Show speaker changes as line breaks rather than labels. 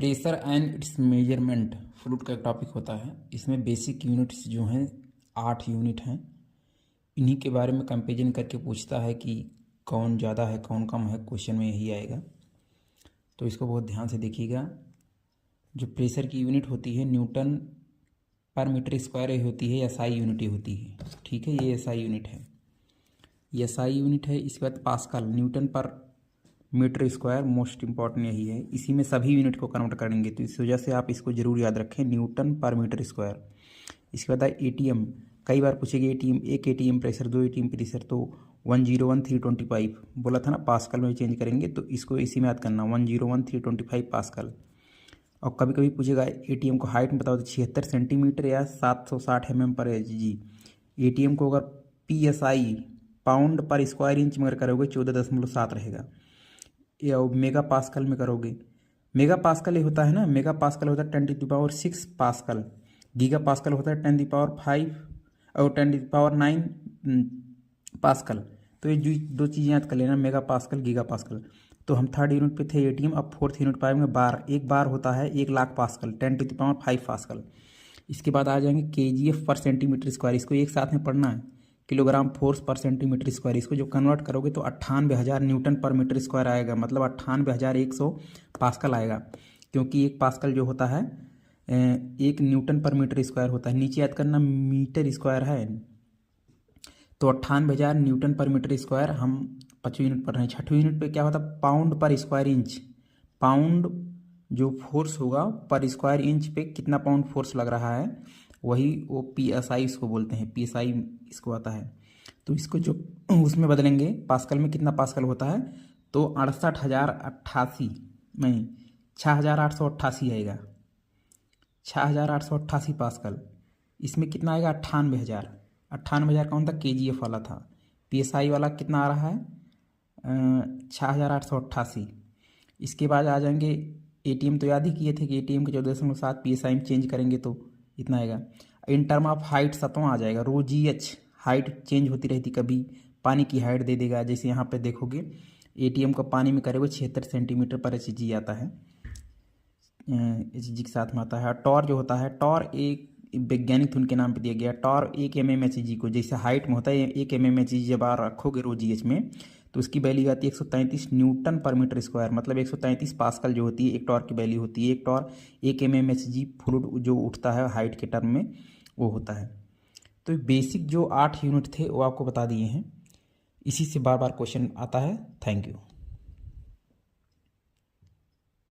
Pressure and it's measurement fluid का एक topic होता है। इसमें बेसिक यूनिट्स जो हैं 8 यूनिट हैं। इन्हीं के बारे में कंपेरिजन करके पूछता है कि कौन ज़्यादा है कौन कम है। क्वेश्चन में यही आएगा, तो इसको बहुत ध्यान से देखिएगा। जो प्रेशर की यूनिट होती है न्यूटन पर मीटर स्क्वायर होती है, एसआई यूनिट होती है। ठीक है, ये एसआई यूनिट है, ये एसआई यूनिट है। इसके बाद पास्कल, न्यूटन पर मीटर स्क्वायर, मोस्ट इंपॉर्टेंट यही है। इसी में सभी यूनिट को कन्वर्ट करेंगे, तो इस वजह से आप इसको जरूर याद रखें, न्यूटन पर मीटर स्क्वायर। इसके बाद एटीएम, कई बार पूछेगी एटीएम, एक एटीएम प्रेशर, दो एटीएम प्रेशर, तो 101,325 बोला था ना, पास्कल में चेंज करेंगे, तो इसको इसी में याद करना, 101,325 पास्कल। और कभी कभी पूछेगा एटीएम को हाइट में बताओ, तो 76 सेंटीमीटर या 760 mm पर जी। एटीएम को अगर PSI पाउंड पर स्क्वायर इंच में अगर करोगे 14.7 रहेगा। या मेगा पास्कल में करोगे, मेगा पास्कल ये होता है ना, मेगा पास्कल होता है 10⁻6 पास्कल, गीगा पास्कल होता है 10⁵ और 10⁹ पास्कल। तो ये जो दो चीज़ें याद कर लेना, मेगा पास्कल गीगा पास्कल। तो हम थर्ड यूनिट पे थे एटीएम, अब फोर्थ यूनिट पाएंगे बार। एक बार होता है 1,00,000 पास्कल, 10⁵ पास्कल। इसके बाद आ जाएंगे KGF पर सेंटीमीटर स्क्वायर, इसको एक साथ में पढ़ना है, किलोग्राम फोर्स पर सेंटीमीटर स्क्वायर। इसको जो कन्वर्ट करोगे तो 98,000 न्यूटन पर मीटर स्क्वायर आएगा, मतलब 98,100 पास्कल आएगा। क्योंकि एक पास्कल जो होता है 1 न्यूटन पर मीटर स्क्वायर होता है। नीचे याद करना मीटर स्क्वायर है, तो 98,000 न्यूटन पर मीटर स्क्वायर। हम 5वीं यूनिट पढ़ रहे हैं। 6वीं यूनिट पे क्या होता है, पाउंड पर स्क्वायर इंच। पाउंड जो फोर्स होगा पर स्क्वायर इंच पे कितना पाउंड फोर्स लग रहा है, वही वो PSI इसको बोलते हैं, PSI इसको आता है। तो इसको जो उसमें बदलेंगे, पास्कल में कितना पास्कल होता है, तो 68,088 नहीं 6,888 आएगा, 6,888 पास्कल। इसमें कितना आएगा, 98,000। 98,000 कौन था, KGF वाला था। PSI वाला कितना आ रहा है, 6,888। इसके बाद आ जाएंगे एटीएम, तो याद ही किए थे कि एटीएम के 14.7 PSI में चेंज करेंगे तो इतना आएगा। इन टर्म ऑफ हाइट 7वां आ जाएगा, रो GH। हाइट चेंज होती रहती, कभी पानी की हाइट दे देगा, जैसे यहाँ पे देखोगे एटीएम को पानी में करेंगे 76 सेंटीमीटर पर HG आता है, HG के साथ में आता है। टॉर जो होता है, टॉर एक वैज्ञानिक उनके नाम पे दिया गया, टॉर 1 mmHg को, जैसे हाइट में होता है 1 mmHg जब आप रखोगे रो GH में, तो उसकी वैल्यू आती है 133 न्यूटन पर मीटर स्क्वायर, मतलब 133 पास्कल जो होती है एक टॉर की वैल्यू होती है। एक टॉर 1 mmHg फ्लूइड जो उठता है हाइट के टर्म में, वो होता है। तो बेसिक जो 8 यूनिट थे वो आपको बता दिए हैं। इसी से बार बार क्वेश्चन आता है। Thank you.